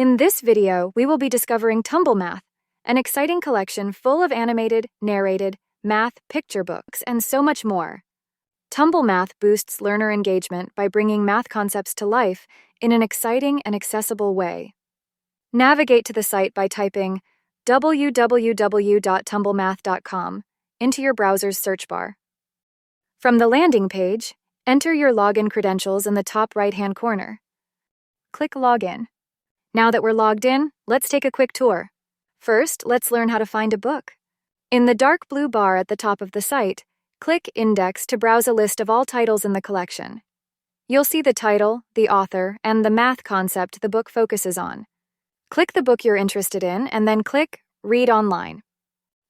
In this video, we will be discovering TumbleMATH, an exciting collection full of animated, narrated, math, picture books, and so much more. TumbleMATH boosts learner engagement by bringing math concepts to life in an exciting and accessible way. Navigate to the site by typing www.tumblemath.com into your browser's search bar. From the landing page, enter your login credentials in the top right-hand corner. Click Login. Now that we're logged in, let's take a quick tour. First, let's learn how to find a book. In the dark blue bar at the top of the site, click Index to browse a list of all titles in the collection. You'll see the title, the author, and the math concept the book focuses on. Click the book you're interested in and then click Read Online.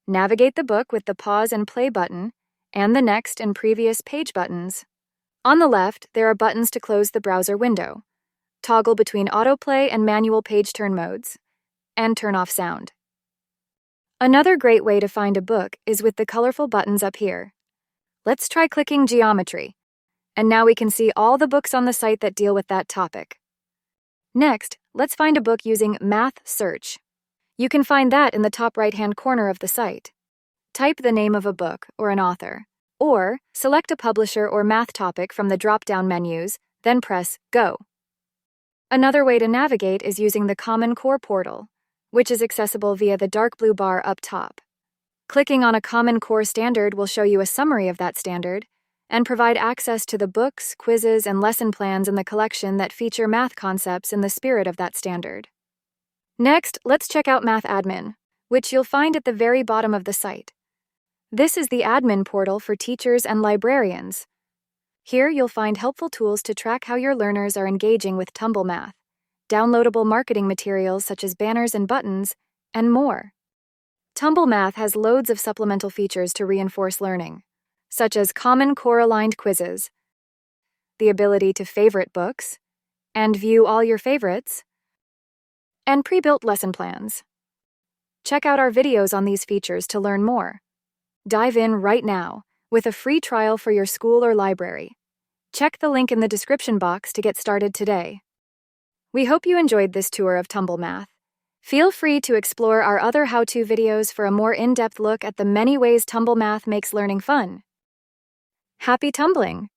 Navigate the book with the pause and play button and the next and previous page buttons. On the left, there are buttons to close the browser window, toggle between autoplay and manual page turn modes, and turn off sound. Another great way to find a book is with the colorful buttons up here. Let's try clicking Geometry, and now we can see all the books on the site that deal with that topic. Next, let's find a book using Math Search. You can find that in the top right-hand corner of the site. Type the name of a book or an author, or select a publisher or math topic from the drop-down menus, then press Go. Another way to navigate is using the Common Core portal, which is accessible via the dark blue bar up top. Clicking on a Common Core standard will show you a summary of that standard and provide access to the books, quizzes, and lesson plans in the collection that feature math concepts in the spirit of that standard. Next, let's check out Math Admin, which you'll find at the very bottom of the site. This is the admin portal for teachers and librarians. Here you'll find helpful tools to track how your learners are engaging with TumbleMATH, downloadable marketing materials such as banners and buttons, and more. TumbleMATH has loads of supplemental features to reinforce learning, such as Common Core-aligned quizzes, the ability to favorite books, and view all your favorites, and pre-built lesson plans. Check out our videos on these features to learn more. Dive in right now with a free trial for your school or library. Check the link in the description box to get started today. We hope you enjoyed this tour of TumbleMATH. Feel free to explore our other how-to videos for a more in-depth look at the many ways TumbleMATH makes learning fun. Happy tumbling!